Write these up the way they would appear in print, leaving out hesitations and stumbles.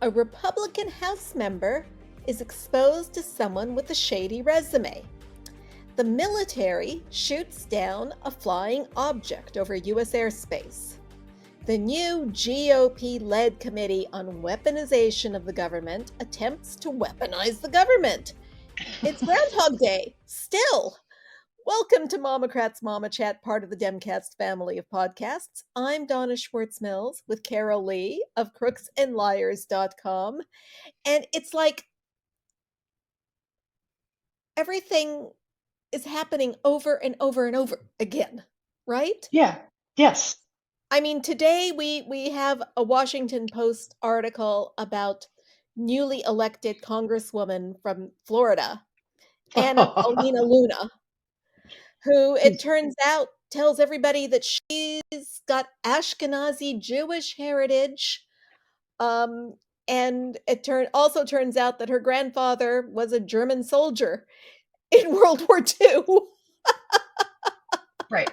A Republican House member is exposed to someone with a shady resume. The military shoots down a flying object over U.S. airspace. The new GOP-led Committee on Weaponization of the Government attempts to weaponize the government. It's Groundhog Day, still. Welcome to MOMocrats MOMochat, part of the Demcast family of podcasts. I'm Donna Schwartz with Karoli of crooksandliars.com. And it's like everything is happening over and over and over again, right? Yeah. Yes. I mean, today we have a Washington Post article about newly elected Congresswoman from Florida, Anna Paulina Luna, who it turns out tells everybody that she's got Ashkenazi Jewish heritage. And it also turns out that her grandfather was a German soldier in World War II. Right.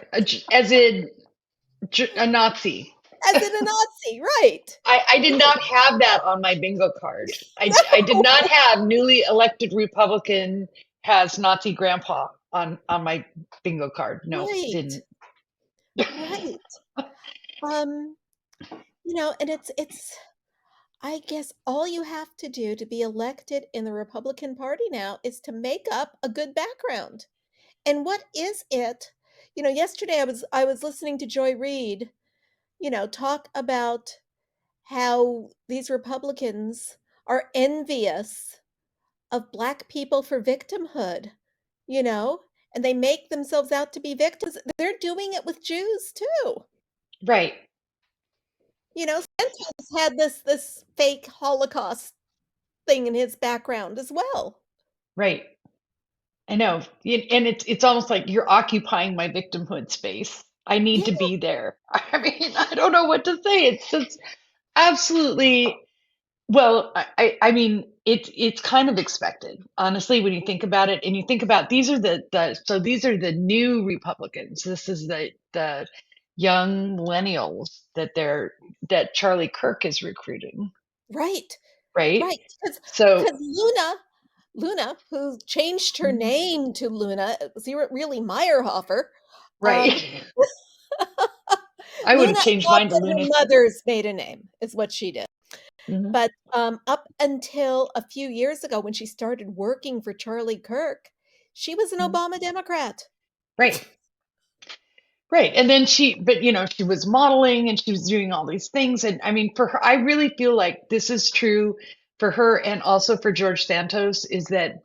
As in a Nazi. As in a Nazi, right. I did not have that on my bingo card. I did not have newly elected Republican has Nazi grandpa on my bingo card. No, Right. didn't. Right. And it's I guess all you have to do to be elected in the Republican Party now is to make up a good background. And what is it? Yesterday I was listening to Joy Reid, talk about how these Republicans are envious of Black people for victimhood, and they make themselves out to be victims. They're doing it with Jews too. Right. Santos had this fake Holocaust thing in his background as well. Right. I know. And it's almost like you're occupying my victimhood space. I need to be there. I mean, I don't know what to say. It's just absolutely, well, I mean, it's kind of expected, honestly, when you think about it. And you think about these are these are the new Republicans. This is the young millennials that Charlie Kirk is recruiting. Right. Right. Right. So because Luna, who changed her name to Luna, it was really Meyerhofer. Right. I would have changed mine to Luna. Her mother's maiden name is what she did. Mm-hmm. But up until a few years ago, when she started working for Charlie Kirk, she was an Obama Democrat. Right. Right. And then she was modeling and she was doing all these things. And I mean, for her, I really feel like this is true for her and also for George Santos, is that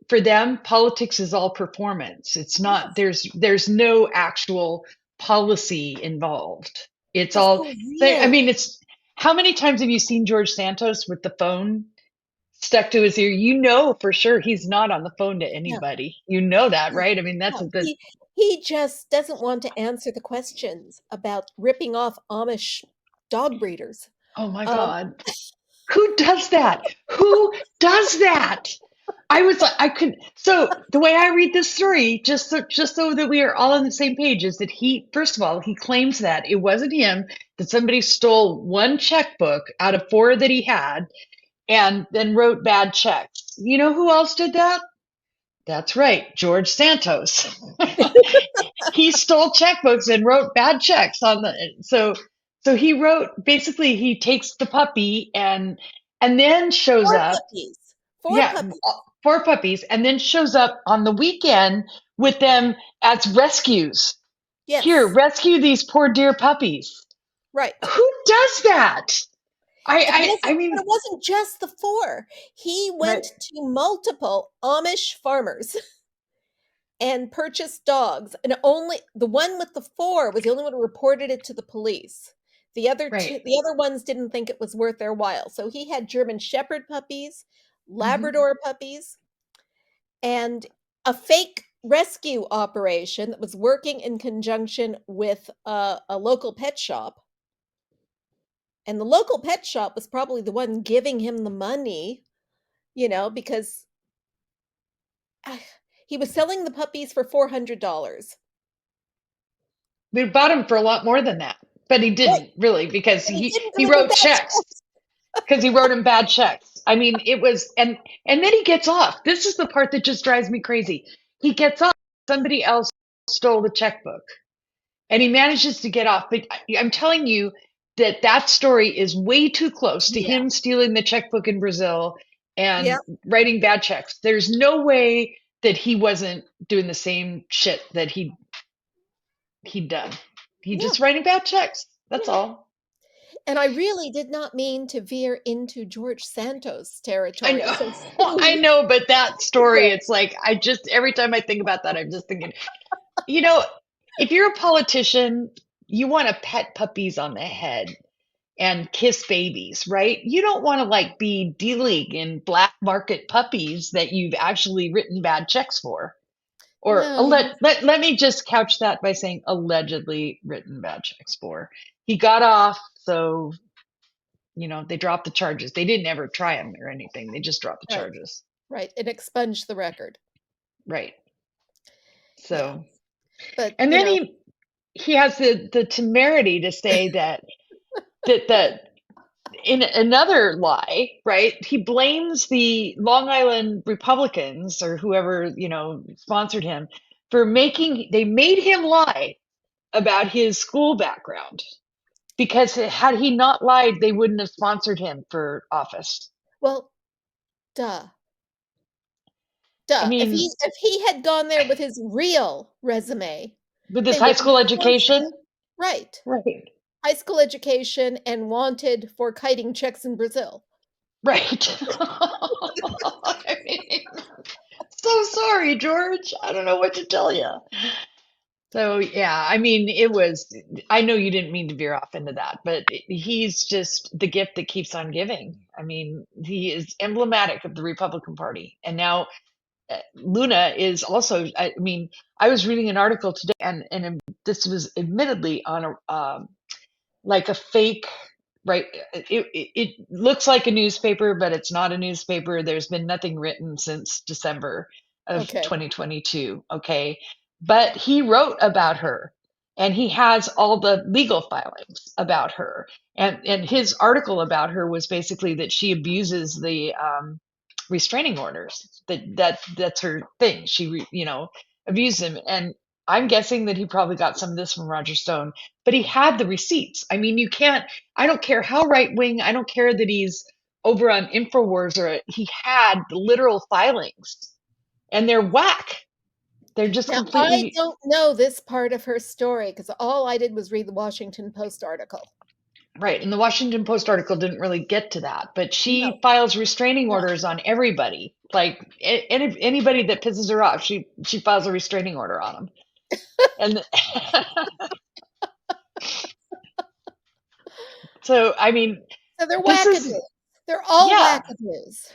for them, politics is all performance. It's not, there's no actual policy involved. It's all, I mean, it's, how many times have you seen George Santos with the phone stuck to his ear? You know for sure he's not on the phone to anybody. No. You know that, right? I mean, that's he just doesn't want to answer the questions about ripping off Amish dog breeders. Oh my God. Who does that? Who does that? I was like, so the way I read this story, just so that we are all on the same page, is that first of all, he claims that it wasn't him, that somebody stole one checkbook out of 4 that he had and then wrote bad checks. You know who else did that? That's right, George Santos. He stole checkbooks and wrote bad checks on so he wrote, basically he takes the puppy and then shows 4 up. Puppies. 4 puppies. 4 puppies, and then shows up on the weekend with them as rescues. Yes. Here, rescue these poor dear puppies. Right. Who does that? I mean, it wasn't just the 4. He went to multiple Amish farmers and purchased dogs, and only the one with the 4 was the only one who reported it to the police. The other ones didn't think it was worth their while. So he had German Shepherd puppies, Labrador puppies, and a fake rescue operation that was working in conjunction with a local pet shop. And the local pet shop was probably the one giving him the money, because he was selling the puppies for $400. We bought him for a lot more than that, but he didn't really, because he wrote checks. because he wrote him bad checks. I mean, it was, and then he gets off. This is the part that just drives me crazy. He gets off. Somebody else stole the checkbook, and he manages to get off. But I'm telling you that that story is way too close to Yeah. him stealing the checkbook in Brazil and Yep. writing bad checks. There's no way that he wasn't doing the same shit that he'd done. He Yeah. just writing bad checks. That's Yeah. all. And I really did not mean to veer into George Santos I territory know. so I soon. know, but that story, But it's like I just every time I think about that, I'm just thinking, you know, if you're a politician, you want to pet puppies on the head and kiss babies, right? You don't want to like be dealing in black market puppies that you've actually written bad checks for. Or no, let me just couch that by saying allegedly written bad checks for. He got off, so they dropped the charges. They didn't ever try him or anything. They just dropped the right, charges. right, and expunge the record. Right. Yeah, So, but and then he has the temerity to say that in another lie, right? He blames the Long Island Republicans or whoever, sponsored him for they made him lie about his school background because had he not lied, they wouldn't have sponsored him for office. well, duh, I duh. If mean, he had gone there with his real resume, with his they high wouldn't school have sponsored education, him. Right. right. High school education and wanted for kiting checks in Brazil. Right. I mean, so sorry, George. I don't know what to tell you. So, yeah, I mean, I know you didn't mean to veer off into that, but he's just the gift that keeps on giving. I mean, he is emblematic of the Republican Party. And now Luna is also, I mean, I was reading an article today, and this was admittedly on like a fake, right? It looks like a newspaper, but it's not a newspaper. There's been nothing written since December of Okay. 2022. Okay. But he wrote about her and he has all the legal filings about her. And his article about her was basically that she abuses the restraining orders. That's her thing. Abused him. And I'm guessing that he probably got some of this from Roger Stone, but he had the receipts. I mean, I don't care how right wing, I don't care that he's over on InfoWars he had the literal filings and they're whack. They're just Now, I completely don't know this part of her story because all I did was read the Washington Post article. right. And the Washington Post article didn't really get to that, but No, she files restraining no. orders on everybody. Like anybody that pisses her off, she files a restraining order on them. And so, I mean, So they're this is wackadoos. They're all yeah. wackadoos.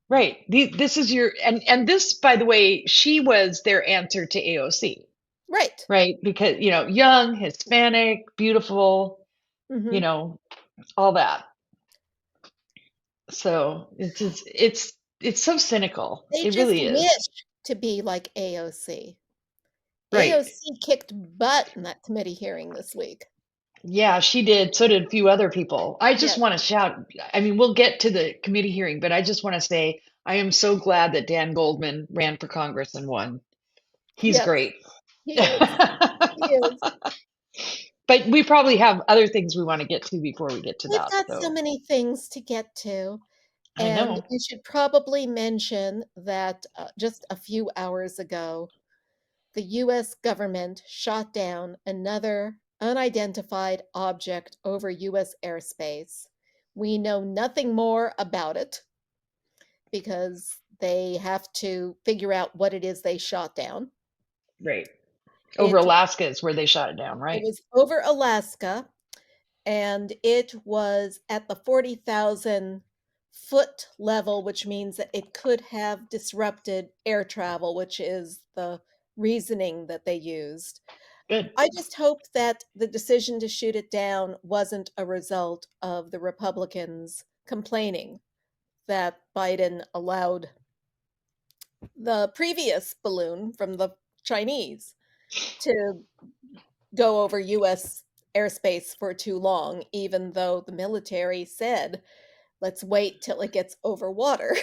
Right. This is and this, by the way, she was their answer to AOC, Right. right? Because, young, Hispanic, beautiful, you Mhm. know, all that. So it's so cynical. They It just really is. wish to be like AOC. Right. AOC kicked butt in that committee hearing this week. Yeah, she did. So did a few other people. I just Yes, want to shout. I mean, we'll get to the committee hearing, but I just want to say I am so glad that Dan Goldman ran for Congress and won. He's yes, great. he is. He is. But we probably have other things we want to get to before we get to We've that. got so So many things to get to, I and know. we should probably mention that just a few hours ago, the US government shot down another unidentified object over US airspace. We know nothing more about it because they have to figure out what it is they shot down. Right. Over It Alaska is where they shot it down, it right? was over Alaska and it was at the 40,000 foot level, which means that it could have disrupted air travel, which is the reasoning that they used. Good. I just hope that the decision to shoot it down wasn't a result of the Republicans complaining that Biden allowed the previous balloon from the Chinese to go over US airspace for too long, even though the military said, let's wait till it gets over water.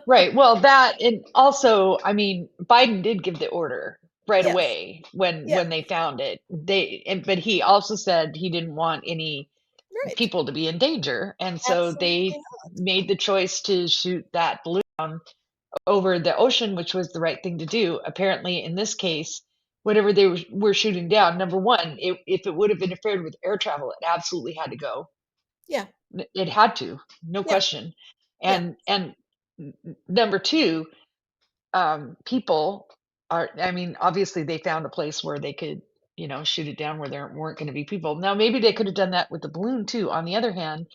Right. Well, that, and also, I mean, Biden did give the order right Yes. away Yeah. when they found it. But he also said he didn't want any Right. people to be in danger, and so Absolutely they not. made the choice to shoot that balloon over the ocean, which was the right thing to do. Apparently, in this case, whatever they were shooting down, number one, if it would have interfered with air travel, it absolutely had to go. Yeah. It had to, no Yeah. question. Yeah. And number two, people are. I mean, obviously, they found a place where they could, shoot it down where there weren't going to be people. Now, maybe they could have done that with the balloon too. On the other hand,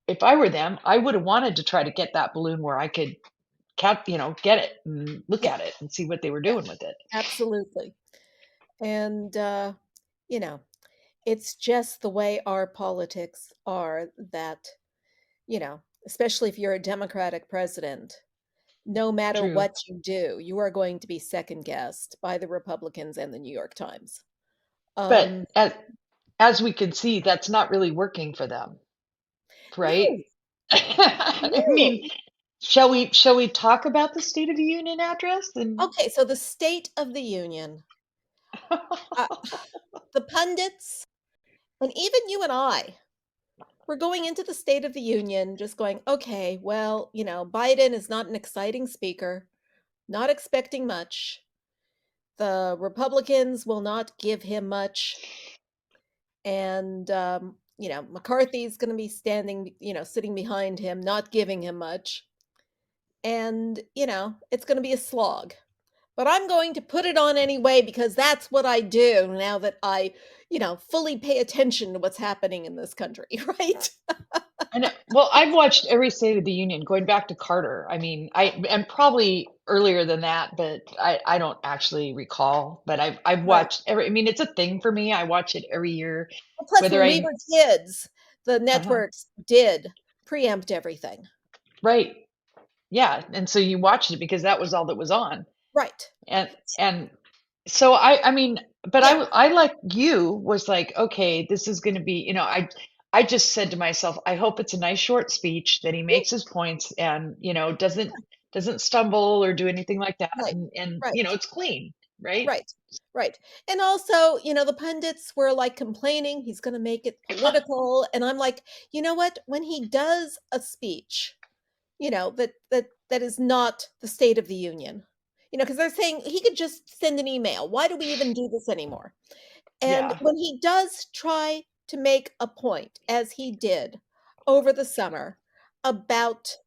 if I were them, I would have wanted to try to get that balloon where I could get it and look Yeah. at it and see what they were Yeah. doing with it. Absolutely. And you know, it's just the way our politics are that, especially if you're a Democratic president, no matter True. what you do, you are going to be second guessed by the Republicans and the New York Times. But Um, as we can see, that's not really working for them, right? no, I mean, no. shall we talk about the State of the Union address? And Okay, so the State of the Union, uh, the pundits, and even you and I, we're going into the State of the Union just going, okay, well, Biden is not an exciting speaker, not expecting much. The Republicans will not give him much. And, McCarthy's going to be standing, sitting behind him, not giving him much. And, it's going to be a slog. But I'm going to put it on anyway because that's what I do now that I, fully pay attention to what's happening in this country, right? I know. Well, I've watched every State of the Union going back to Carter. I mean, and probably earlier than that, but I don't actually recall. But I've Right. watched every. I mean, it's a thing for me. I watch it every year, Well, plus, whether when we I. were kids, the Uh-huh. networks did preempt everything. Right. Yeah, and so you watched it because that was all that was on. Right. And so I mean, but Yeah. I like you was like, okay, this is going to be, I just said to myself, I hope it's a nice short speech that he Yeah. makes his points and, doesn't stumble or do anything like that, Right. and Right. it's clean, right? Right. Right. And also, the pundits were like complaining he's going to make it political. And I'm like, you know what? When he does a speech, that is not the State of the Union, because they're saying he could just send an email. Why do we even do this anymore? And Yeah. when he does try to make a point, as he did over the summer, about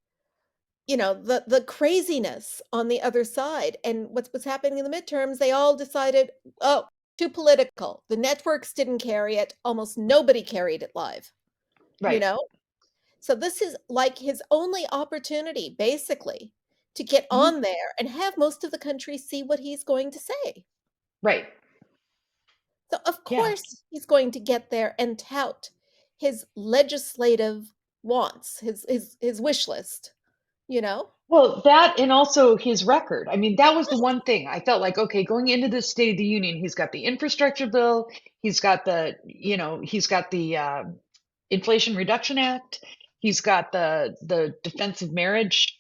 the craziness on the other side and what's happening in the midterms, they all decided, oh, too political. The networks didn't carry it. Almost nobody carried it live, you Right. know? So this is like his only opportunity, basically, to get Mhm. on there and have most of the country see what he's going to say. Right. So of Yeah. course he's going to get there and tout his legislative wants, his wish list, you know? Well, that and also his record. I mean, that was the one thing I felt like, okay, going into the State of the Union, he's got the infrastructure bill, he's got the Inflation Reduction Act, he's got the Defense of Marriage,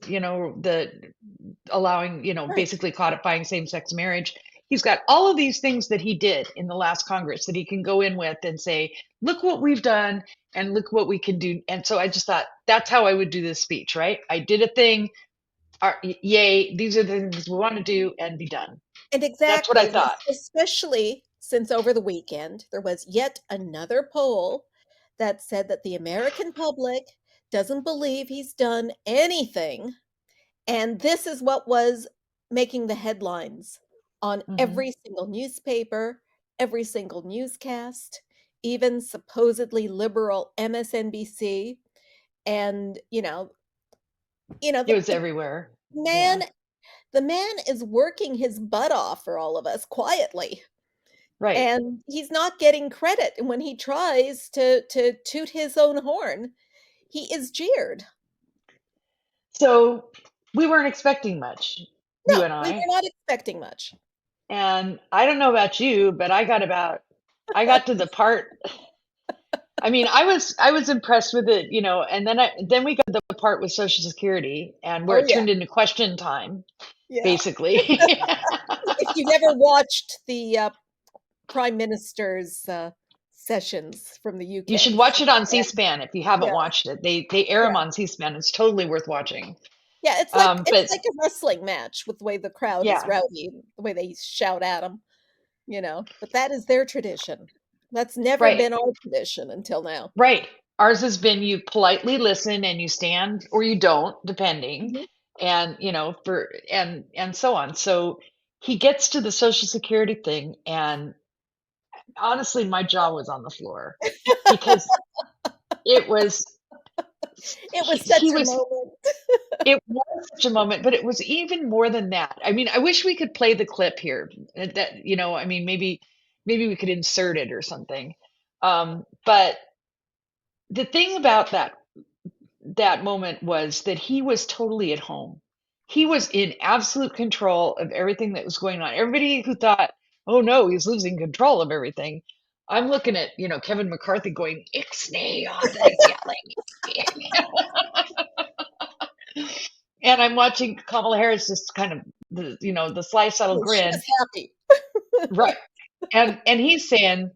the allowing, Right. basically codifying same-sex marriage. He's got all of these things that he did in the last Congress that he can go in with and say, look what we've done and look what we can do. And so I just thought that's how I would do this speech, right? I did a thing. Yay, these are the things we want to do and be done. And That's what I exactly, thought. especially since over the weekend there was yet another poll that said that the American public doesn't believe he's done anything. And this is what was making the headlines on Hmm. every single newspaper, every single newscast, even supposedly liberal MSNBC. And, It was the everywhere. man Yeah, the man is working his butt off for all of us quietly. right. And he's not getting credit. And when he tries to toot his own horn, he is jeered. So we weren't expecting much, you No, and we I. were not expecting much. And I don't know about you, but I got to the part I mean, I was impressed with it, and then we got the part with Social Security and where Oh, it yeah. turned into question time, Yeah. basically. If you never watched the, prime minister's, sessions from the You UK. should watch it on Yeah, C-SPAN if you haven't yeah, watched it. They air them yeah. on C-SPAN. It's totally worth watching. Yeah, it's But like a wrestling match with the way the crowd is yeah, rowdy, the way they shout at them. But that is their tradition. That's never right. been our tradition until now. Right. Ours has been you politely listen and you stand or you don't, depending, Mhm. and for and so on. So he gets to the Social Security thing, and honestly, my jaw was on the floor because it was It was such he a was moment. it was such a moment, but it was even more than that. I mean, I wish we could play the clip here. That I mean, maybe we could insert it or something. But the thing about that moment was that he was totally at home. He was in absolute control of everything that was going on. Everybody who thought, "Oh no, he's losing control of everything." I'm looking at, Kevin McCarthy going, "Ixnay on the yelling." And I'm watching Kamala Harris just kind of the sly subtle Oh, she grin. was happy. Right. And he's saying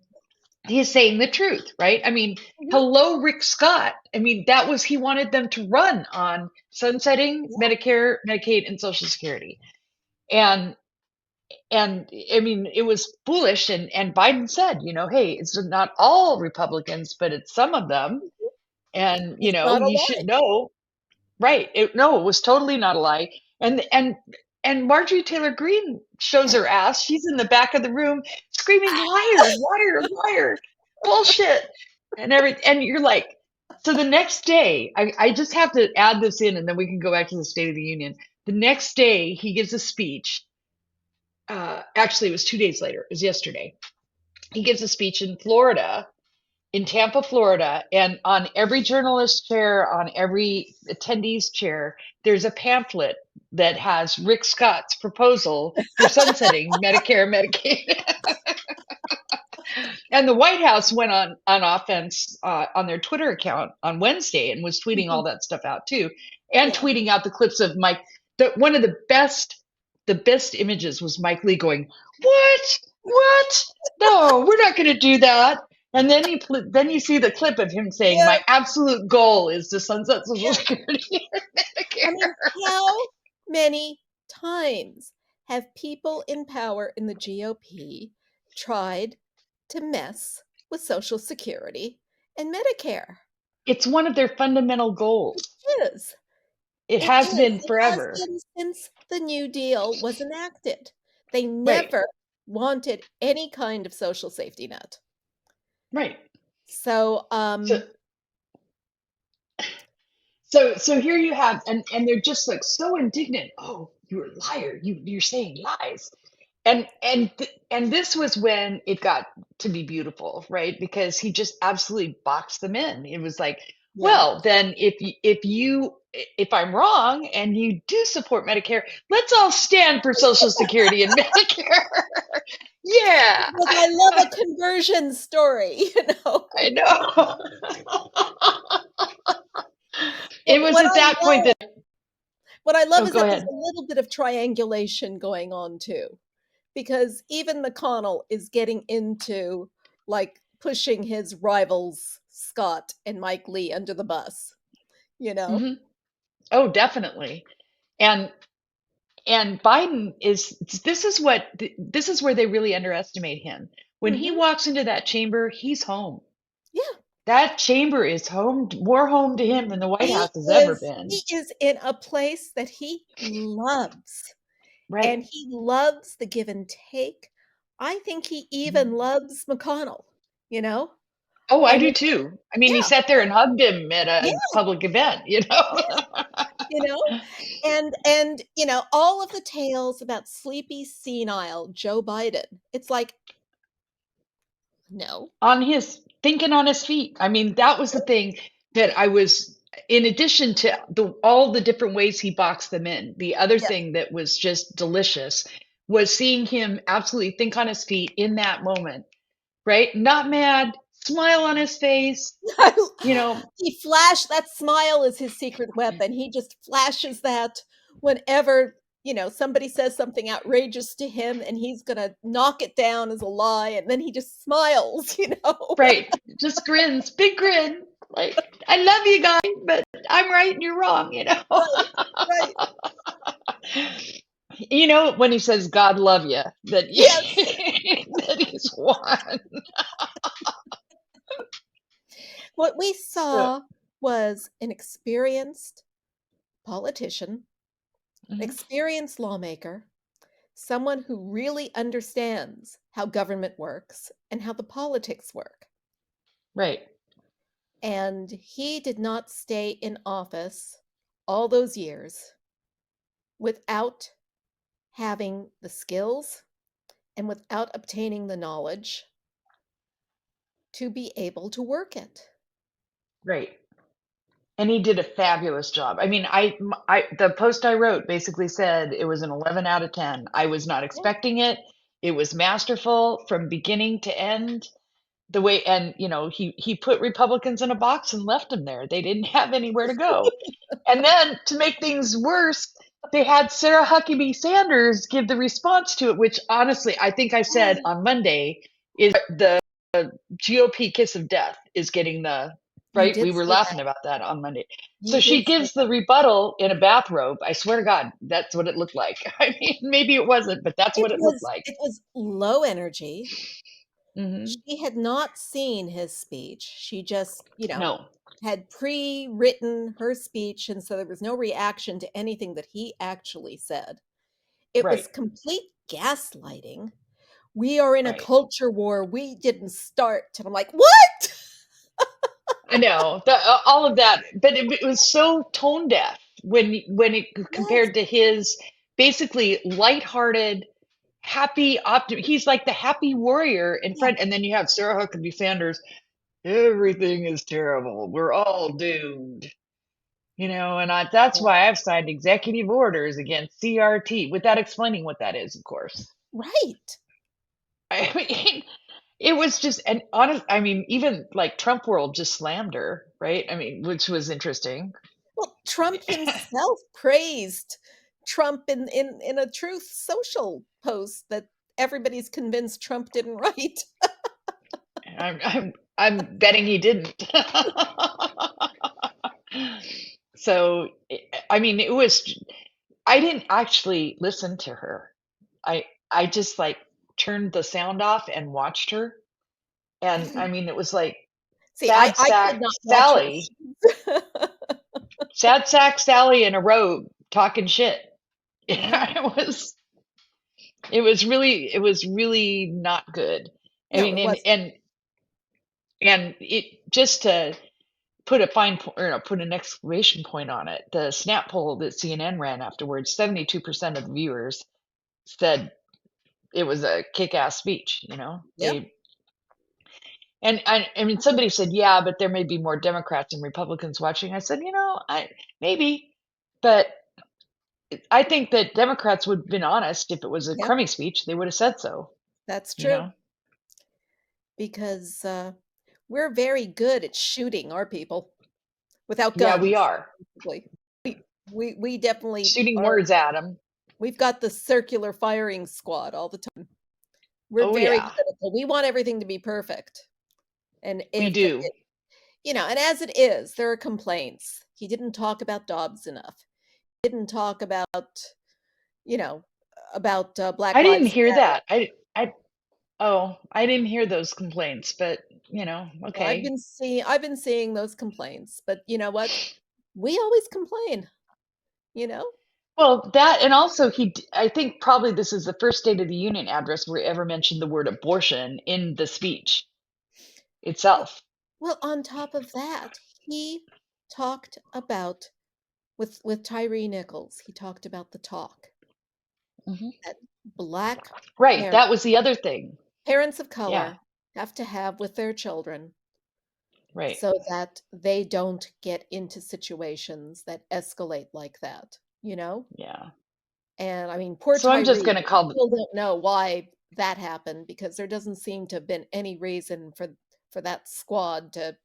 the truth, right? I mean, Mhm. hello, Rick Scott. I mean, he wanted them to run on sunsetting Yeah, Medicare, Medicaid, and Social Security. And I mean, it was foolish. And Biden said, hey, it's not all Republicans, but it's some of them. And, it's not a you should lie. know. Right. No, it was totally not a lie. And Marjorie Taylor Greene shows her ass. She's in the back of the room screaming, "Liar, liar, liar, bullshit," and you're like, so the next day, I just have to add this in, and then we can go back to the State of the Union. The next day, he gives a speech. Actually, it was 2 days later. It was yesterday. He gives a speech in Florida, in Tampa, Florida, and on every journalist chair, on every attendee's chair, there's a pamphlet that has Rick Scott's proposal for sunsetting Medicare, Medicaid. And the White House went on offense on their Twitter account on Wednesday and was tweeting all Mhm. that stuff out too, and Yeah. tweeting out the clips of Mike. One of the best images was Mike Lee going, "What? What? No, we're not going to do that." And then you see the clip of him saying, Yeah, "My absolute goal is to sunset Social yeah. Security and I Medicare." mean, how many times have people in power in the GOP tried to mess with Social Security and Medicare? It's one of their fundamental goals. It is. It It has is. been It has forever. been since the New Deal was enacted. They Right. never wanted any kind of social safety net. Right. So, So So here you have, and they're just like so indignant. "Oh, you're a liar. You're saying lies." And this was when it got to be beautiful, right? Because he just absolutely boxed them in. It was like, yeah. well, then if I'm wrong and you do support Medicare, let's all stand for Social Security and Medicare. Yeah, Because I love a conversion story, I know. It What was what at I that point that, what I love oh, is go that there's ahead. a little bit of triangulation going on too, because even McConnell is getting into, like, pushing his rivals, Scott and Mike Lee, under the bus, you know? Hmm. Oh, definitely. And Biden is this is where they really underestimate him. When he Mhm. walks into that chamber, he's home. Yeah. That chamber is more home to him than the White House has ever He been. is in a place that he loves, Right. and he loves the give and take. I think he even Mhm. loves McConnell, you know? Oh, I I do mean, too. I mean, he yeah, sat there and hugged him at yeah, a public event. yeah, you know? And all of the tales about sleepy, senile Joe Biden, it's like, no. On his thinking on his feet. I mean, that was the thing that I was, in addition to all the different ways he boxed them in, the other Yeah, thing that was just delicious was seeing him absolutely think on his feet in that moment, right? Not mad, smile on his face, you know. He flashed that smile is his secret weapon. He just flashes that whenever, somebody says something outrageous to him and he's gonna knock it down as a lie, and then he just smiles, Right. Just grins, big grin. Like, I love you guys, but I'm right and you're wrong, you know. Right, right. You know when he says God love you, that Yes. that he's won. What we So, saw was an experienced politician, an mhm, experienced lawmaker, someone who really understands how government works and how the politics work. right, And he did not stay in office all those years without having the skills and without obtaining the knowledge to be able to work it. right. And he did a fabulous job. I mean, the post I wrote basically said it was an 11 out of 10. I was not Yeah. expecting it. It was masterful from beginning to end. The way, and he put Republicans in a box and left them there. They didn't have anywhere to go. And then to make things worse, they had Sarah Huckabee Sanders give the response to it, which honestly, I think I said on Monday is the GOP kiss of death is getting the You right. We did were say that. laughing about that on Monday. You So she did say gives the that. rebuttal in a bathrobe. I swear to God, that's what it looked like. I mean, maybe it wasn't, but that's It what it looked was like. it was low energy. Hmm. She had not seen his speech. She just, No, had pre-written her speech, and so there was no reaction to anything that he actually said. It right, was complete gaslighting. "We are in a right. culture war. We didn't start." And I'm like, "What?" I know all of that, but it was so tone deaf when it Yes, compared to his basically lighthearted, happy he's like the happy warrior in yeah, front, and then you have Sarah Huckabee Sanders. Everything is terrible. We're all doomed. And that's yeah. why I've signed executive orders against CRT without explaining what that is, of course. Right. I mean, it was just and honest. I mean, even like Trump world just slammed her, right? I mean, which was interesting. Well, Trump himself praised Trump in a Truth Social post that everybody's convinced Trump didn't write. I'm betting he didn't. So, I mean, it was. I didn't actually listen to her. I just like turned the sound off and watched her. And I mean, it was like See, sad I could sack not watch her. Sally, sad sack Sally in a robe talking shit. Yeah. It was really not good. I No, mean, it and wasn't. and and it just to put a fine point or no, put an exclamation point on it. The snap poll that CNN ran afterwards, 72% of the viewers said it was a kick-ass speech, Yep. I mean, somebody said, yeah, but there may be more Democrats and Republicans watching. I said, maybe, but I think that Democrats would have been honest if it was a Yep. crummy speech. They would have said so, That's you true know. because we're very good at shooting our people without Yeah, we guns. are Basically. We definitely shooting are. words at them. We've got the circular firing squad all the time. We're Oh very yeah, critical. We want everything to be perfect. And we if do. it, and as it is, there are complaints. He didn't talk about Dobbs enough. He didn't talk you know, about Black I didn't Lives hear Matter. that. I didn't hear those complaints, but Well, okay. I've been seeing those complaints, but you know what? We always complain, you know? Well, that and also I think probably this is the first State of the Union address where he ever mentioned the word abortion in the speech Well, itself. well, on top of that, he talked about with Tyree Nichols, he talked about the talk Hmm. that black Right, parents, that was the other thing. parents of Yeah, color have to have with their children right. so that they don't get into situations that escalate like that, you know? Yeah. And I mean, poor So I'm just Tyree, gonna we call. still don't know why that happened because there doesn't seem to have been any reason for that squad to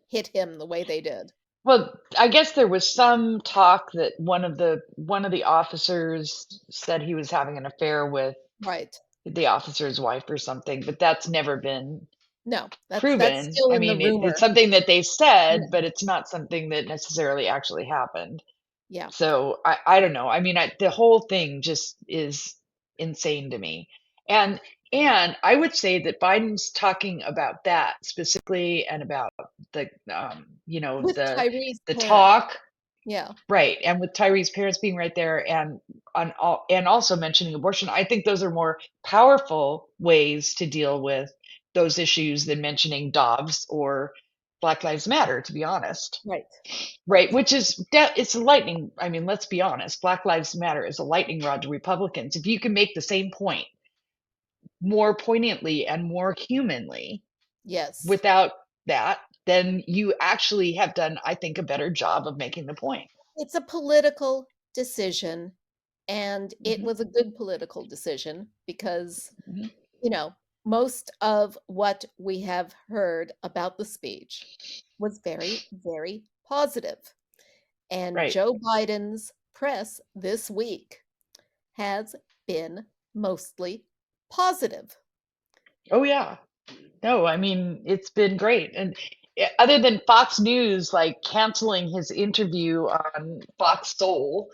hit him the way they did. Well, I guess there was some talk that one of the officers said he was having an affair with Right. the officer's wife or something, but that's never been No, that's proven. still I in the mean, it's rumor. something that they Yeah. said, but it's not something that necessarily actually happened. Yeah. So I don't know. I mean, the whole thing just is insane to me. And and I would say that Biden's talking about that specifically and about the With Tyree's the parents. talk. Yeah. Right, and with Tyree's parents being right there and also mentioning abortion, I think those are more powerful ways to deal with those issues than mentioning Dobbs or Black Lives Matter, to be honest. Right. Right, Right. which is it's a lightning. I mean, let's be honest. Black Lives Matter is a lightning rod to Republicans. If you can make the same point more poignantly and more humanly Yes. without that, then you actually have done, I think, a better job of making the point. It's a political decision, and it Mhm, was a good political decision because, mhm. you know, most of what we have heard about the speech was very, very positive. And Right. Joe Biden's press this week has been mostly positive. Oh, yeah. No, I mean, it's been great, and, other than Fox News, like, canceling his interview on Fox Soul,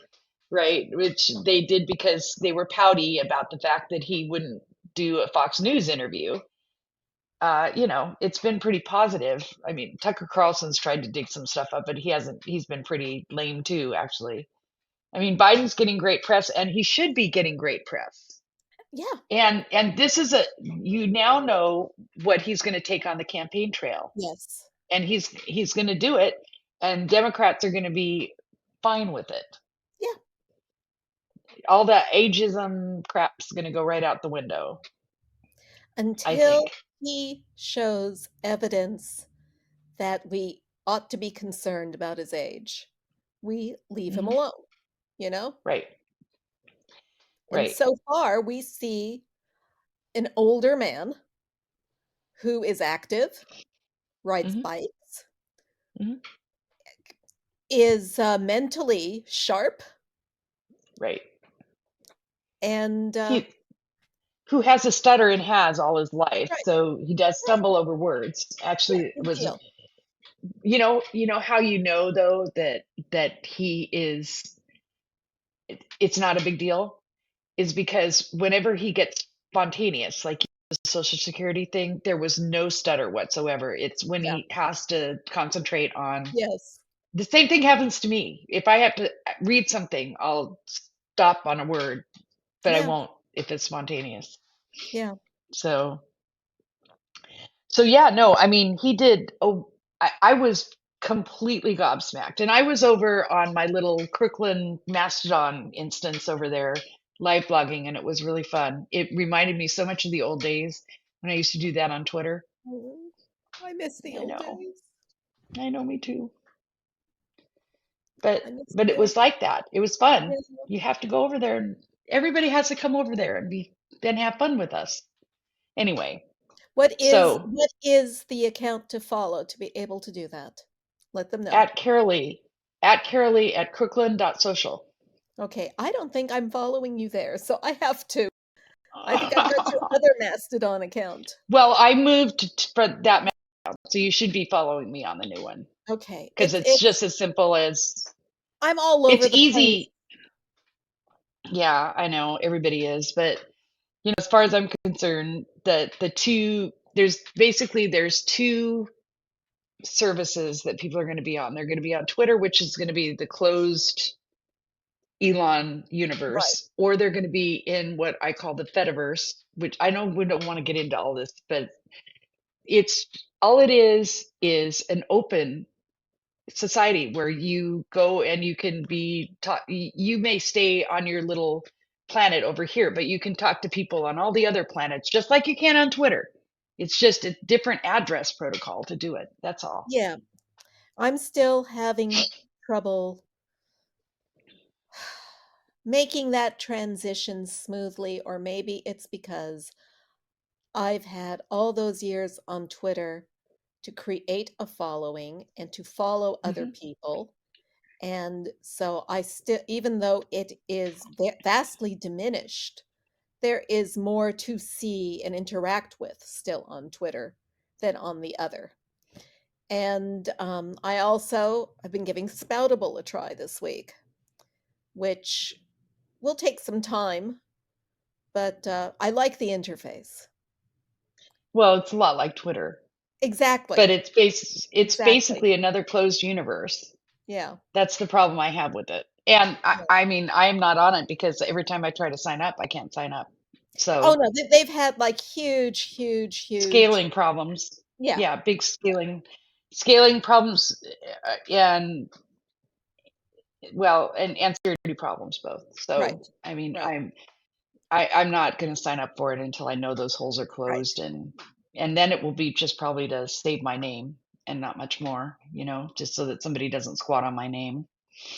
right, which they did because they were pouty about the fact that he wouldn't do a Fox News interview, it's been pretty positive. I mean, Tucker Carlson's tried to dig some stuff up, but he's been pretty lame too, actually. I mean, Biden's getting great press, and he should be getting great press. Yeah. And this is a you now know what he's gonna take on the campaign trail, Yes. and he's gonna do it, and Democrats are gonna be fine with it. Yeah. All that ageism crap's gonna go right out the window, I Until think. he shows evidence that we ought to be concerned about his age, we leave him Mhm. alone, you know? Right, And right. so far, we see an older man who is active, rides Mhm, bikes, mhm, is mentally sharp, right. and He who has a stutter and has all his life, right, so he does right, stumble over words. yeah, Actually, it big was deal. you know how you know though that he is it's not a big deal is because whenever he gets spontaneous, like the Social Security thing, there was no stutter whatsoever. It's when Yeah, he has to concentrate on yes, the same thing happens to me. If I have to read something, I'll stop on a word, but I yeah, won't if it's spontaneous. yeah. So So yeah, no, I mean, he did. Oh, I was completely gobsmacked, and I was over on my little Crooklyn Mastodon instance over there, live blogging, and it was really fun. It reminded me so much of the old days when I used to do that on Twitter. Oh, I miss the I old know, days. I know, me too. But I miss but the it old was like that. It was fun. days. You have to go over there, and everybody has to come over there and be then have fun with us. Anyway, so What is the account to follow to be able to do that? Let them know. at Carolee, at Carolee at Crooklyn.social. Okay, I don't think I'm following you there, so I have to. I think I've got your other Mastodon account. Well, I moved for that account, so you should be following me on the new one Okay, because it's it's just as simple as I'm all it's over the place. easy. Yeah, I know everybody is, but as far as I'm concerned, the two there's two services that people are going to be on. They're going to be on Twitter, which is going to be the closed Elon Right. universe, or they're going to be in what I call the Fediverse, which I know we don't want to get into all this, but it's all it is an open society where you go and you can be taught. You may stay on your little planet over here, but you can talk to people on all the other planets just like you can on Twitter. It's just a different address protocol to do it. That's all. Yeah, I'm still having trouble making that transition smoothly, or maybe it's because I've had all those years on Twitter to create a following and to follow other Hmm. people. And so I still, even though it is vastly diminished, there is more to see and interact with still on Twitter than on the other. And I also have been giving Spoutable a try this week, which will take some time, but I like the interface. Well, it's a lot like Twitter, but Exactly. it's Exactly. basically another closed universe. Yeah. That's the problem I have with it. And Yeah. I mean, I am not on it because every time I try to sign up, I can't sign up. Oh So no, they've had like huge. scaling problems. Yeah. Yeah, big scaling problems, and well, and security problems both. So Right. I mean, Right. I'm not going to sign up for it until I know those holes are Right. closed, and then it will be just probably to save my name and not much more, just so that somebody doesn't squat on my name.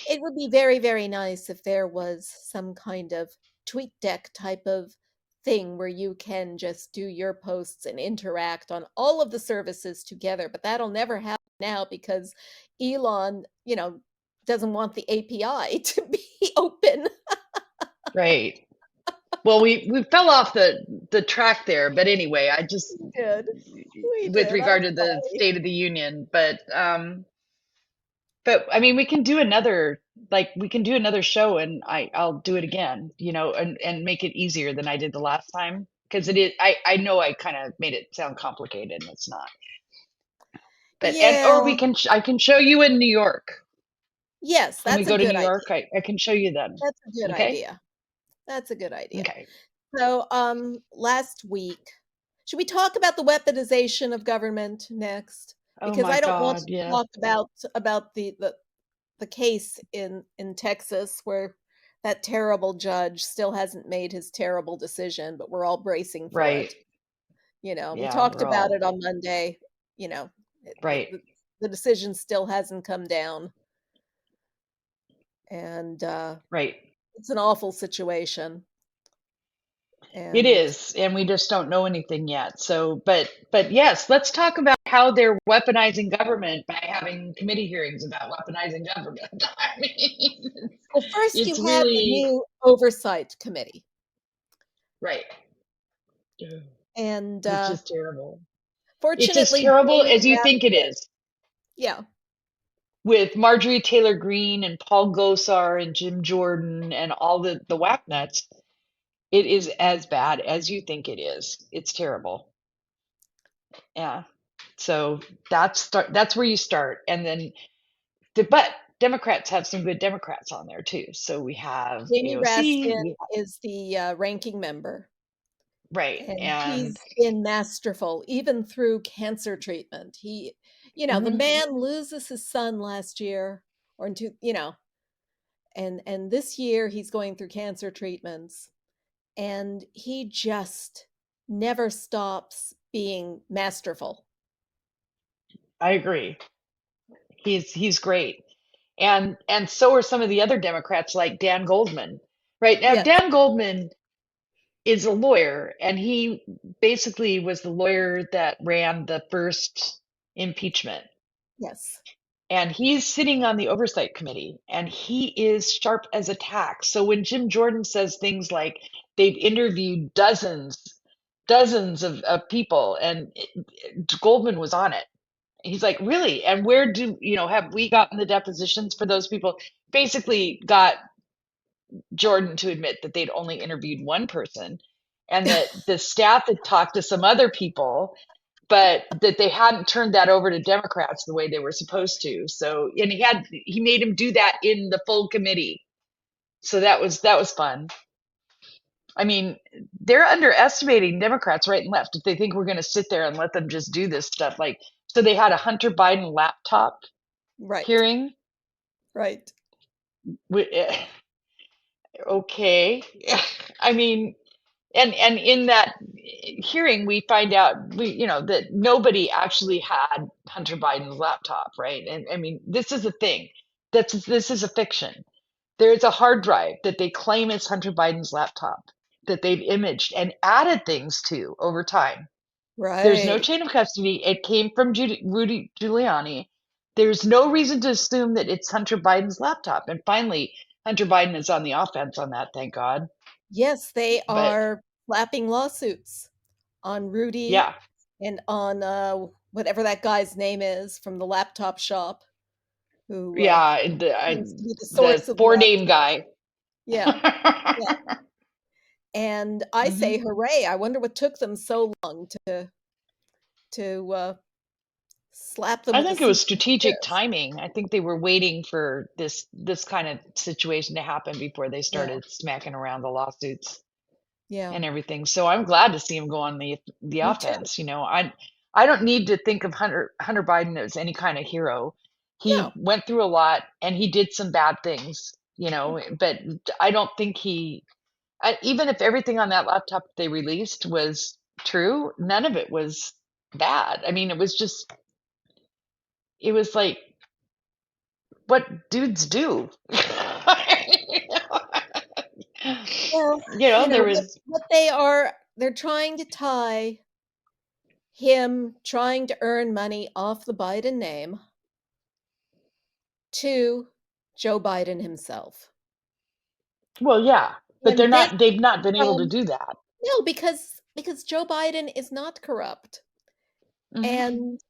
It would be very nice if there was some kind of tweet deck type of thing where you can just do your posts and interact on all of the services together, but that'll never happen now because Elon, doesn't want the API to be open. Right. Well, we fell off the track there, but anyway, I just We did. We with did. I'm regard to the sorry. State of the Union, but I mean, we can do another show, and I'll do it again, and make it easier than I did the last time because it is. I know I kind of made it sound complicated, and it's not. But and or Yeah. I can show you in New York Yes, when we that's a go to good New York. idea. I can show you then. That's a good Okay. idea. That's a good idea. Okay. So, last week, should we talk about the weaponization of government next? Oh Because my I don't want God. to Yes. talk about the case in Texas where that terrible judge still hasn't made his terrible decision, but we're all bracing for Right. it. We Yeah. talked We're about all it on Monday. You know, the, right. the, the decision still hasn't come down, and Right. it's an awful situation. It And is, and we just don't know anything yet. So, but yes, let's talk about how they're weaponizing government by having committee hearings about weaponizing government. I mean, well, first you it's have the really new Oversight Committee, right. and Which is terrible. It's as fortunately, terrible James as you think it Raskin, is. yeah, With Marjorie Taylor Greene and Paul Gosar and Jim Jordan and all the whack nuts, it is as bad as you think it is. It's terrible. Yeah. So that's where you start, and then but Democrats have some good Democrats on there too. So we have Jamie AOC, Raskin is the ranking member, right, and and he's been masterful even through cancer treatment. The mhm, man loses his son last year, or into, and this year he's going through cancer treatments, and he just never stops being masterful. I agree. He's great, and so are some of the other Democrats like Dan Goldman. Right now, Yes, Dan Goldman is a lawyer, and he basically was the lawyer that ran the first impeachment. yes, And he's sitting on the oversight committee, and he is sharp as a tack. So when Jim Jordan says things like they've interviewed dozens of people, and Goldman was on it. He's like, really? And where have we gotten the depositions for those people? Basically got Jordan to admit that they'd only interviewed one person, and that the staff had talked to some other people, but that they hadn't turned that over to Democrats the way they were supposed to. So, and he made him do that in the full committee. So that was fun. I mean, they're underestimating Democrats right and left if they think we're going to sit there and let them just do this stuff. Like, so they had a Hunter Biden laptop right, hearing. right. Okay. I mean, and in that hearing we find out that nobody actually had Hunter Biden's laptop, right? And I mean, this is a thing. This is a fiction. There's a hard drive that they claim is Hunter Biden's laptop that they've imaged and added things to over time. There's no Right. chain of custody. It came from Rudy Giuliani. There's no reason to assume that it's Hunter Biden's laptop. And finally, Hunter Biden is on the offense on that, thank God. Yes, they But are slapping lawsuits on Rudy yeah, and on whatever that guy's name is from the laptop shop who yeah, seems to be the the source of the four name laptop. guy. Yeah, yeah. And I Hmm. say hooray. I wonder what took them so long to slap them I with a think it was cease and strategic desist. timing. I think they were waiting for this kind of situation to happen before they Yeah, started smacking around the lawsuits yeah. and everything. So I'm glad to see him go on the Me too. offense. I don't need to think of Hunter Biden as any kind of hero. No. He went through a lot and he did some bad things, but I don't think even if everything on that laptop they released was true, none of it was bad. I mean, it was like what dudes do. Well, There what was they are, they're trying to tie him trying to earn money off the Biden name to Joe Biden himself. well, yeah, but And this they've not been able to from do that. no, because Joe Biden is not corrupt. Mhm. And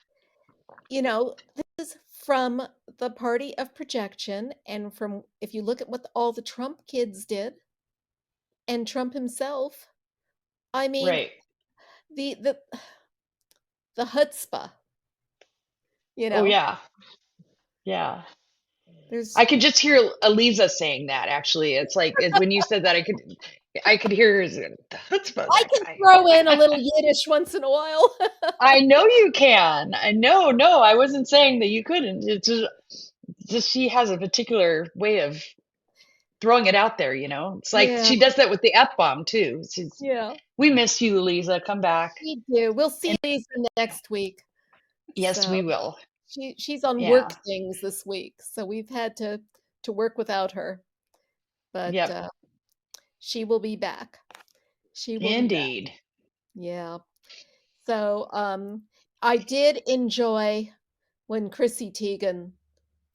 this is from the party of projection and from if you look at what all the Trump kids did and Trump himself, I mean, Right. the the chutzpah, you Oh, know. yeah. Yeah. There's I could just hear Aliza saying that, actually. It's like when you said that, I could hear her say, "The chutzpah of I that can guy." throw in a little Yiddish once in a while. I know you can. I know. No, I wasn't saying that you couldn't. It's just she has a particular way of throwing it out there, you know? It's like Yeah, she does that with the F-bomb too. yeah. We miss you, Aliza. Come back. We do. We'll see And Lisa next week. yes, So we will. she's on work Yeah. things this week, so we've had to work without her. But Yep. she will be back. She will be back. Indeed. Yeah. So I did enjoy when Chrissy Teigen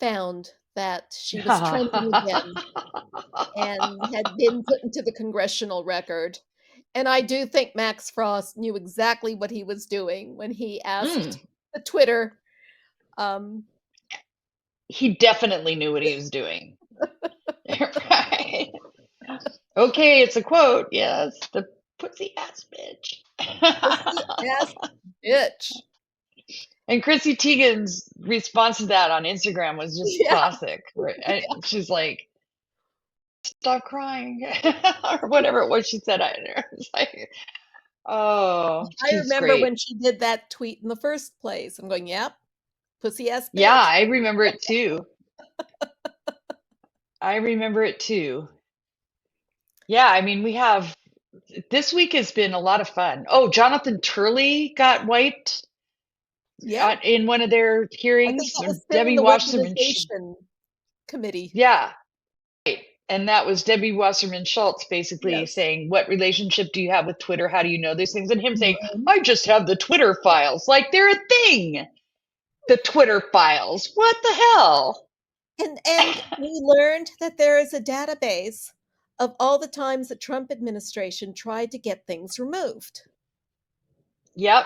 found that she was trending again and had been put into the congressional record. And I do think Max Frost knew exactly what he was doing when he Mm. asked the Twitter, um, He definitely knew what he was doing. Right. Okay, it's a quote. Yes, the pussy ass bitch. "Pussy ass bitch." And Chrissy Teigen's response to that on Instagram was just Yeah, classic. Right? She's like, "Stop crying," or whatever it was she said. I was like, "Oh, I she's remember great." when she did that tweet in the first place. I'm going, "Yep, pussy ass Yeah, bitch." I remember it too. I remember it too. Yeah, I mean, we have this week has been a lot of fun. Oh, Jonathan Turley got wiped Yeah, in one of their I think hearings. that was him in Debbie the Wasserman, weaponization committee. yeah, and that was Debbie Wasserman Schultz basically Yes. saying, "What relationship do you have with Twitter? How do you know these things?" And him saying, Mhm. "I just have the Twitter files, like they're a thing." The Twitter files. What the hell? And we learned that there is a database of all the times the Trump administration tried to get things removed. Yep,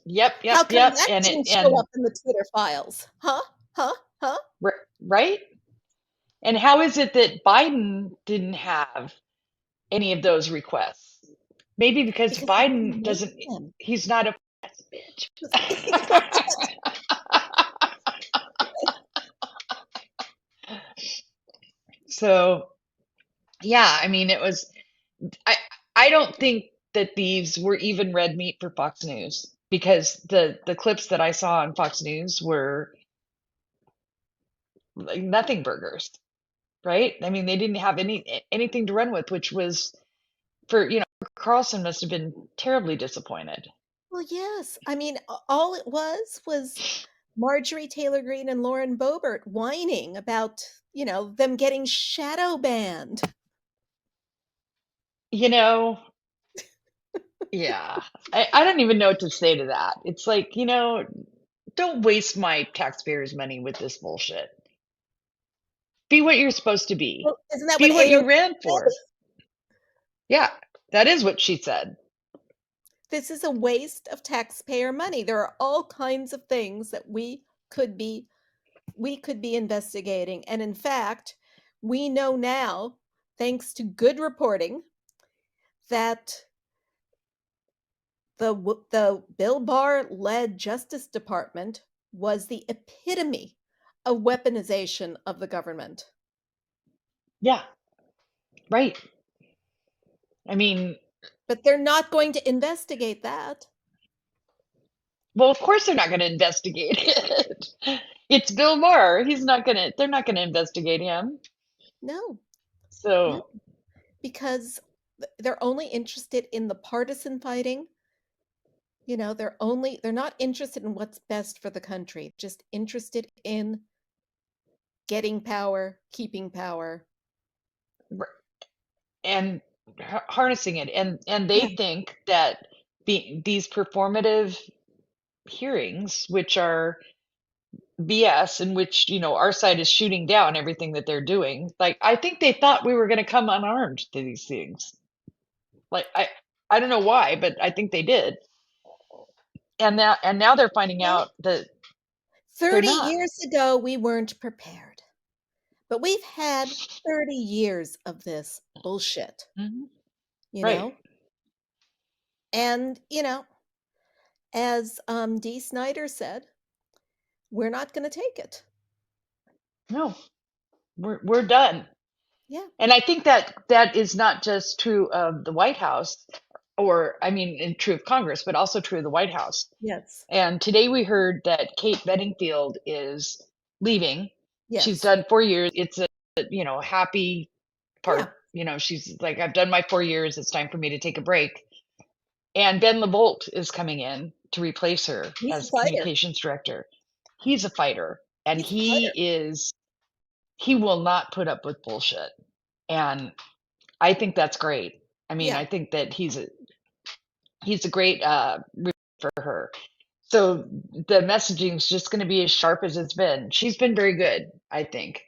yep, yep, How come yep. that And it didn't show and up in the Twitter files? Huh? Huh? Huh? right. And how is it that Biden didn't have any of those requests? Maybe because Because he didn't Biden make doesn't, them. he's not a bitch. That's So, yeah, I mean, I, I don't think that these were even red meat for Fox News because the clips that I saw on Fox News were like nothing burgers, right? I mean, they didn't have anything to run with, which was Carlson must have been terribly disappointed. Well, yes. I mean, all it was Marjorie Taylor Greene and Lauren Boebert whining about, them getting shadow banned. You know, Yeah. I don't even know what to say to that. It's like, don't waste my taxpayers' money with this bullshit. Be what you're supposed to be. Well, isn't that Be what what you AOC ran said? for. Yeah, that is what she said. This is a waste of taxpayer money. There are all kinds of things that we could be investigating. And in fact, we know now, thanks to good reporting, that the Bill Barr-led Justice Department was the epitome of weaponization of the government. Yeah, right. I mean, But they're not going to investigate that. well, of course they're not going to investigate it. It's Bill Maher. They're not going to investigate him. No, no, So, because they're only interested in the partisan fighting. They're not interested in what's best for the country, just interested in getting power, keeping power. and harnessing it. And they Yeah, think that these performative hearings, which are BS, in which, our side is shooting down everything that they're doing. Like, I think they thought we were going to come unarmed to these things. Like, I don't know why, but I think they did. And now they're finding well, out that they're 30 not. years ago, we weren't prepared. But we've had 30 years of this bullshit, Hmm. you Right. know? And, as Dee Snyder said, we're not going to take it. No, we're done. Yeah. And I think that is not just true of the White House, or I mean, true of Congress, but also true of the White House. Yes. And today we heard that Kate Bedingfield is leaving. She's Yes. done 4 years. It's a happy Yeah. part. She's like, I've done my 4 years. It's time for me to take a break. And Ben LaVolt is coming in to replace her He's a as fighter. communications director. He's a fighter, and He's a fighter. he will not put up with bullshit. And I think that's great. I mean, Yeah. I think that he's a great for her. So the messaging is just going to be as sharp as it's been. She's been very good, I think.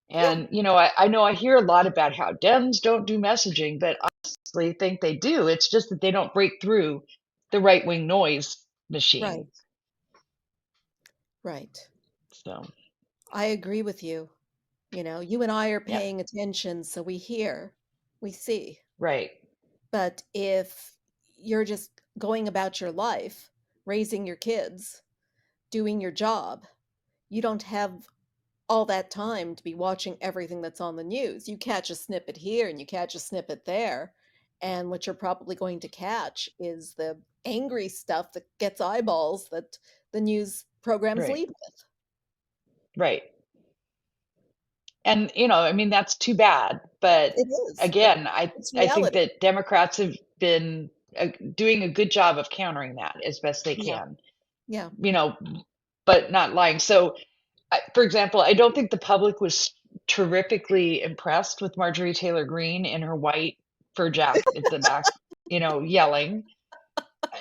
Yeah. And I know I hear a lot about how Dems don't do messaging, but I honestly think they do. It's just that they don't break through the right wing noise Right. machine. Right. So I agree with you. You and I are yeah, paying attention, so we hear, we see. right, But if you're just going about your life, raising your kids, doing your job, you don't have all that time to be watching everything that's on the news. You catch a snippet here and you catch a snippet there. And what you're probably going to catch is the angry stuff that gets eyeballs that the news programs right, lead with. right. And I mean, that's too bad. But It is, but again, I it's I think reality. that Democrats have been doing a good job of countering that as best they Yeah. can. Yeah. You know, but not lying. So, for example, I don't think the public was terrifically impressed with Marjorie Taylor Greene in her white fur jacket at the back, yelling.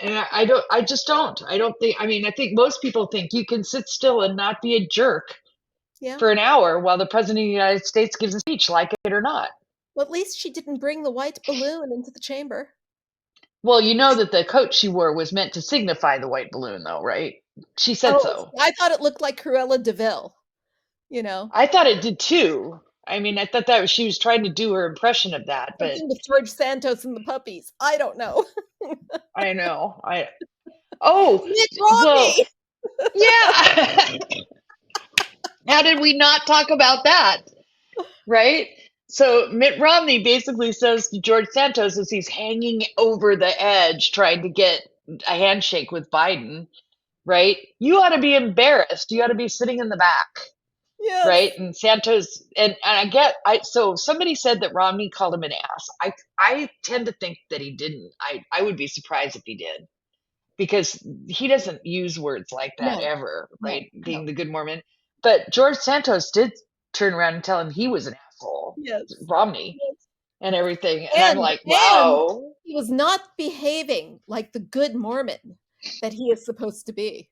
And I just don't. I don't think, I mean, I think most people think you can sit still and not be a jerk Yeah. for an hour while the president of the United States gives a speech, like it or not. Well, at least she didn't bring the white balloon into the chamber. Well, you know that the coat she wore was meant to signify the white balloon, though, right? She said Oh, so. I thought it looked like Cruella de Vil, you know, I thought it did too. I mean, I thought she was trying to do her impression of that, but something with George Santos and the puppies. I don't know. I know. Oh, Mitt well, Romney. yeah. How did we not talk about that? Right? So Mitt Romney basically says to George Santos as he's hanging over the edge trying to get a handshake with Biden, right? You ought to be embarrassed. You ought to be sitting in the back, Yes. right? And Santos and so somebody said that Romney called him an ass. I tend to think that he didn't. I would be surprised if he did, because he doesn't use words like that No, ever, no, right? no. Being the good Mormon. But George Santos did turn around and tell him he was an asshole, Yes. Romney, Yes. and everything. And I'm like, And wow. He was not behaving like the good Mormon that he is supposed to be.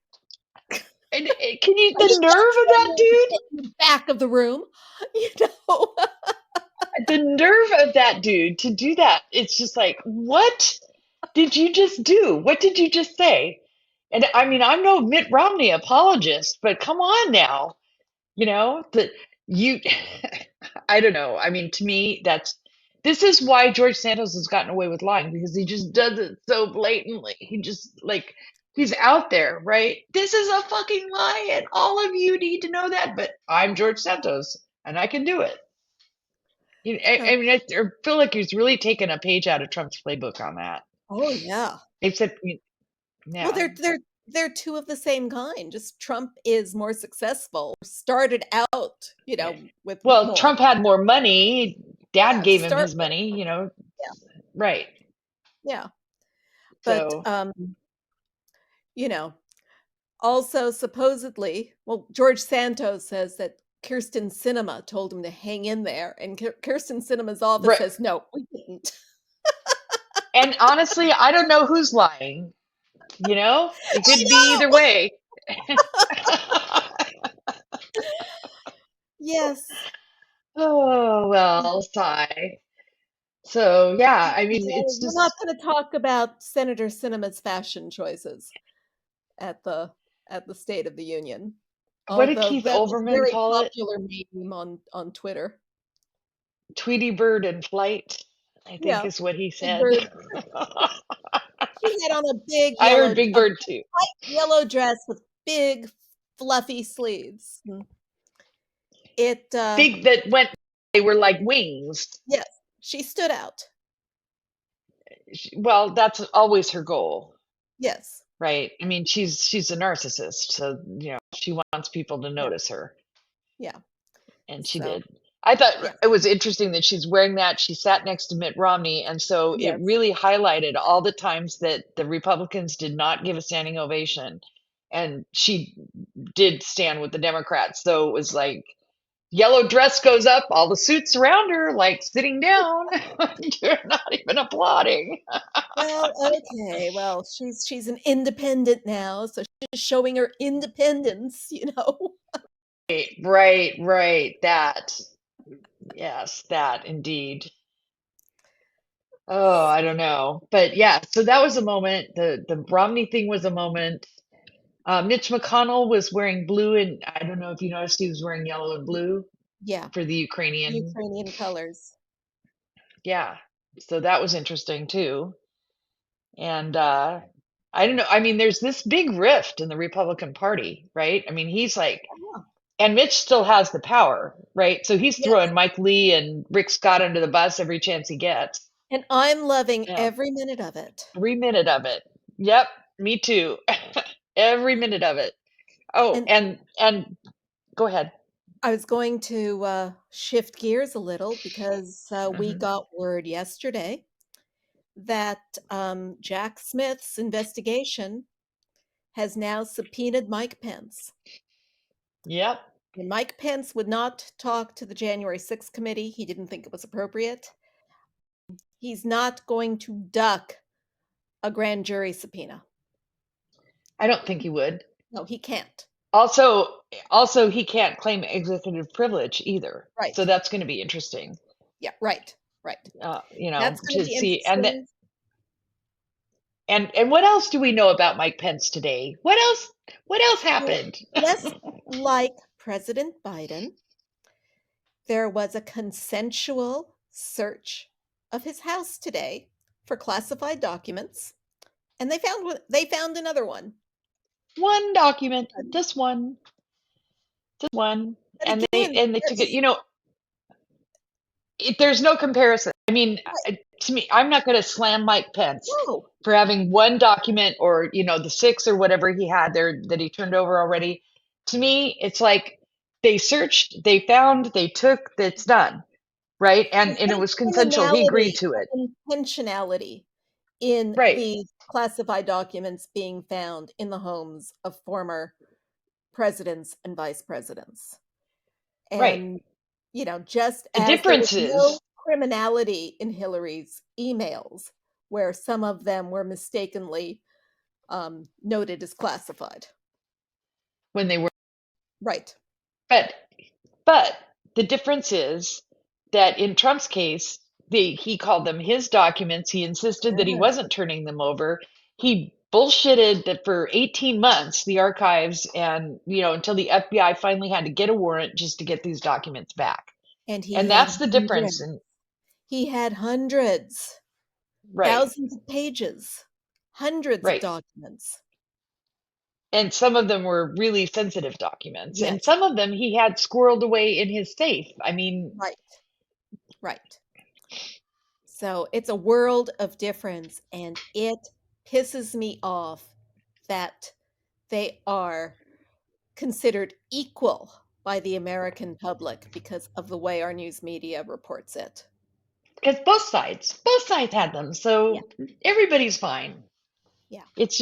And can you, Like the he nerve of that can't dude? sit in the back of the room, you know. The nerve of that dude to do that. It's just like, what did you just do? What did you just say? And I mean, I'm no Mitt Romney apologist, but come on now, that you, I don't know. I mean, to me, this is why George Santos has gotten away with lying, because he just does it so blatantly. He just like, he's out there, right? This is a fucking lie, and all of you need to know that, but I'm George Santos and I can do it. I mean, I feel like he's really taken a page out of Trump's playbook on that. Oh yeah. Except, Well, yeah. they're two of the same kind. Just Trump is more successful. Started out, with Well, more. Trump had more money. Dad Yeah, to gave him start his with. money, Yeah, right. yeah. But So, you know, also supposedly, well, George Santos says that Kirsten Sinema told him to hang in there, and Kirsten Sinema's office right. says no, we didn't. And honestly, I don't know who's lying. It I could be either know. way. Yes. Oh, well, sigh. So, yeah, I mean, Well, it's we're not just, going to talk about Senator Sinema's fashion choices at the State of the Union. what did Although Keith that was a Olbermann very call it? popular meme on Twitter. Tweety bird in flight, I think Yeah, is what he Big said. Bird. She had on a big I yellow, heard Big a Bird too. white yellow dress with big fluffy sleeves. It Big that went, they were like wings. Yes, she stood out. Well, that's always her goal, Yes. right? I mean, she's a narcissist, so she wants people to Yeah. notice her, Yeah. and she So, did. I thought yeah. it was interesting that she's wearing that. She sat next to Mitt Romney, and so it Yes. really highlighted all the times that the Republicans did not give a standing ovation, and she did stand with the Democrats. So it was like yellow dress goes up, all the suits around her, like sitting down. You're not even applauding. Well, okay. Well, she's an independent now, so she's showing her independence. Right. That. Yes, that indeed. Oh, I don't know. But yeah, so that was a moment. The Romney thing was a moment. Mitch McConnell was wearing blue, and I don't know if you noticed he was wearing yellow and blue Yeah. for the Ukrainian. Ukrainian colors. Yeah. So that was interesting too. And I don't know. I mean, there's this big rift in the Republican Party, right? I mean, he's like, Oh, and Mitch still has the power, right? So he's yes. throwing Mike Lee and Rick Scott under the bus every chance he gets. And I'm loving Yeah, every minute of it. every minute of it. Yep, me too. Every minute of it. Oh, And and go ahead. I was going to shift gears a little because we Hmm. got word yesterday that Jack Smith's investigation has now subpoenaed Mike Pence. Yep. And Mike Pence would not talk to the January 6th committee. He didn't think it was appropriate. He's not going to duck a grand jury subpoena. I don't think he would. No, he can't. Also, he can't claim executive privilege either. So Right. that's going to be interesting. Yeah, right. Right. That's going to To be see, and that, interesting. and what else do we know about Mike Pence today? What else? What else Well, happened? just like President Biden, there was a consensual search of his house today for classified documents, and they found another one. One document, just one, But and again, they took it. There's no comparison. I mean, to me, I'm not going to slam Mike Pence no, for having one document, or the six or whatever he had there that he turned over already. To me, it's like they searched, they found, they took, that's done, right? And it there's was consensual. He criminality agreed to it, and intentionality in right? these classified documents being found in the homes of former presidents and vice presidents. Right. And, just The as there was difference no is, criminality in Hillary's emails where some of them were mistakenly noted as classified. when they were. Right. But the difference is that in Trump's case, he called them his documents. He insisted that he Yeah. wasn't turning them over. He bullshitted that for 18 months, the archives and, until the FBI finally had to get a warrant just to get these documents back. And he And had that's the difference. hundreds. And He had hundreds, right, thousands of pages, hundreds of right. documents. And some of them were really sensitive documents, and Yes. some of them he had squirreled away in his safe. I mean, Right. Right. So it's a world of difference, and it pisses me off that they are considered equal by the American public because of the way our news media reports it. because both sides had them, Yeah. so everybody's fine. Yeah. It's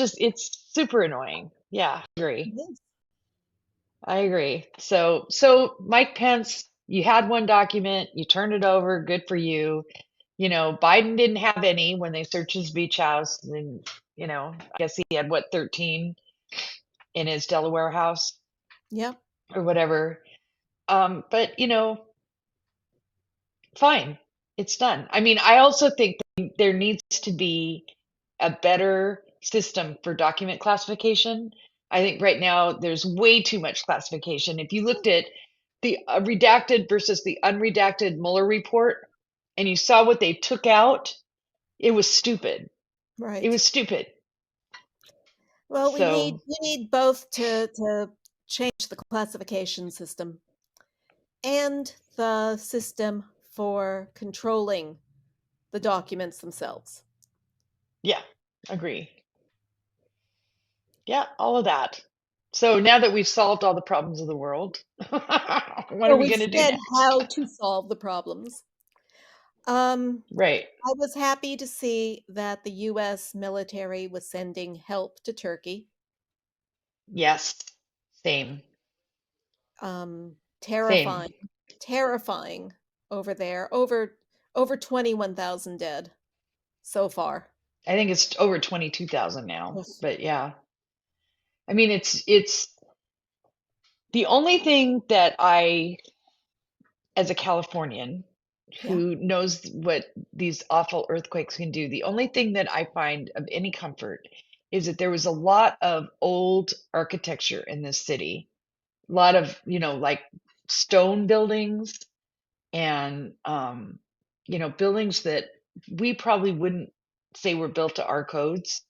super annoying. Yeah, I agree. It is. I agree. So Mike Pence, you had one document, you turned it over, good for you. Biden didn't have any when they searched his beach house, and I guess he had what, 13 in his Delaware house Yeah. or whatever. But fine, it's done. I mean, I also think that there needs to be a better system for document classification. I think right now there's way too much classification. If you looked at the redacted versus the unredacted Mueller report and you saw what they took out, it was stupid. It Right. was stupid. Well, we need So, we need both to change the classification system and the system for controlling the documents themselves. yeah, agree. Yeah, all of that. So now that we've solved all the problems of the world, what are Well, we we've going to do said next? how to solve the problems. Um, Right. I was happy to see that the US military was sending help to Turkey. Yes. Same. Same. Terrifying, terrifying over there. Over 21,000 dead so far. I think it's over 22,000 now. Ugh. But yeah. I mean, it's the only thing that as a Californian Yeah, who knows what these awful earthquakes can do, the only thing that I find of any comfort is that there was a lot of old architecture in this city. A lot of, like stone buildings and buildings that we probably wouldn't say were built to our codes.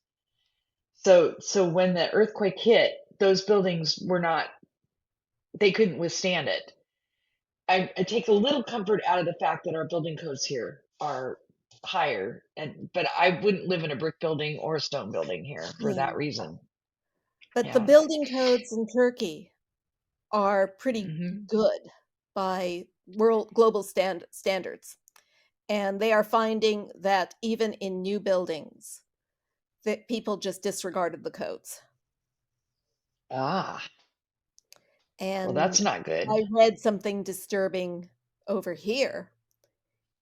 So when the earthquake hit, those buildings were not, they couldn't withstand it. I take a little comfort out of the fact that our building codes here are higher, but I wouldn't live in a brick building or a stone building here for yeah. that reason. But the Yeah. building codes in Turkey are pretty Hmm. good by world global standards. And they are finding that even in new buildings, that people just disregarded the codes. Ah, well, And that's not good. I read something disturbing over here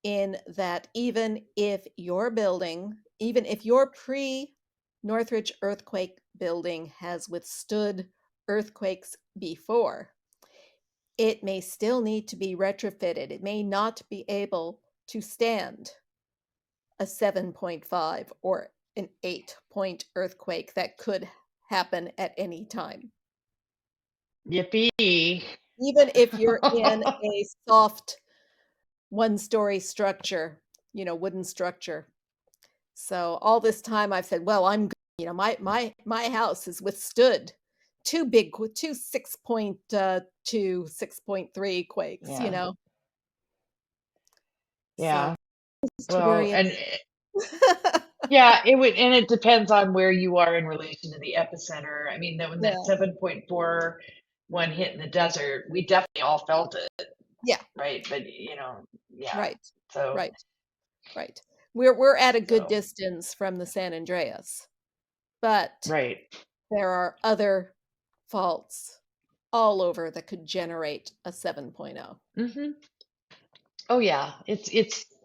in that even if your pre Northridge earthquake building has withstood earthquakes before, it may still need to be retrofitted. It may not be able to stand a 7.5 or an 8-point earthquake that could happen at any time. Yippee. Even if you're in a soft one-story structure, wooden structure. So all this time I've said, well, I'm good. My house has withstood two 6.2, 6.3 quakes, Yeah. So Yeah. to Well, worry and about. yeah, it would, and it depends on where you are in relation to the epicenter. I mean, that when that Yeah, 7.4 one hit in the desert, we definitely all felt it, yeah, right? But yeah. right, So, right, right. We're at a good so distance from the San Andreas, but right. there are other faults all over that could generate a 7.0. Hmm. Oh yeah,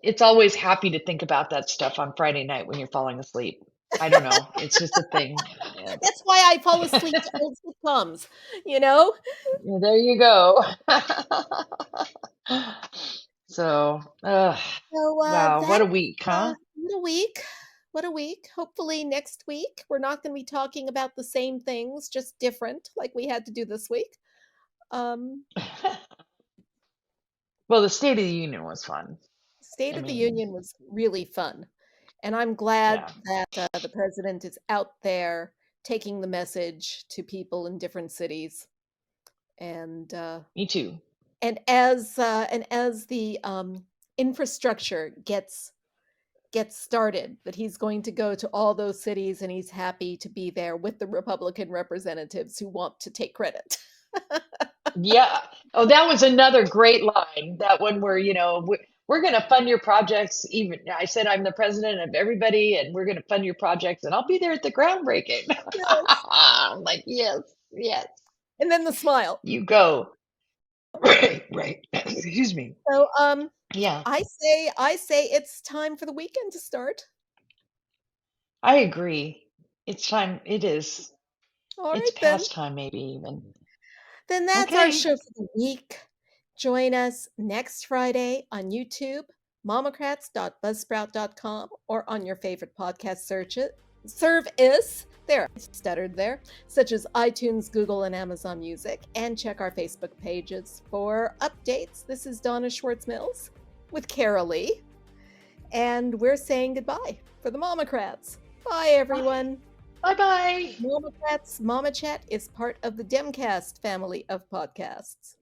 it's always happy to think about that stuff on Friday night when you're falling asleep. I don't know. It's just a thing. Yeah. That's why I fall asleep to old sitcoms, you know? Yeah, there you go. So, So, wow, what that a week, huh? what a week. What a week. Hopefully next week we're not gonna be talking about the same things, just different, like we had to do this week. Um, Well, the State of the Union was fun. State I of the mean, Union was really fun, and I'm glad yeah, that, the president is out there taking the message to people in different cities, and, uh me too. and as the, infrastructure gets started, that he's going to go to all those cities and he's happy to be there with the Republican representatives who want to take credit. Yeah. Oh, that was another great line. That one where, we're going to fund your projects. Even I said, I'm the president of everybody and we're going to fund your projects and I'll be there at the groundbreaking. Yes. I'm like, yes, yes, And then the smile. you go. Right, right. Excuse me. So, Yeah, I say it's time for the weekend to start. I agree. It's time. It is. All It's right then. past time, maybe even. Then that's our Okay. show for the week. Join us next Friday on YouTube, momocrats.buzzsprout.com, or on your favorite podcast service. There, I stuttered there, such as iTunes, Google, and Amazon Music. And check our Facebook pages for updates. This is Donna Schwartz Mills with Karoli, and we're saying goodbye for the MOMocrats. Bye, everyone. Bye bye. MOMocrats MOMochat is part of the Demcast family of podcasts.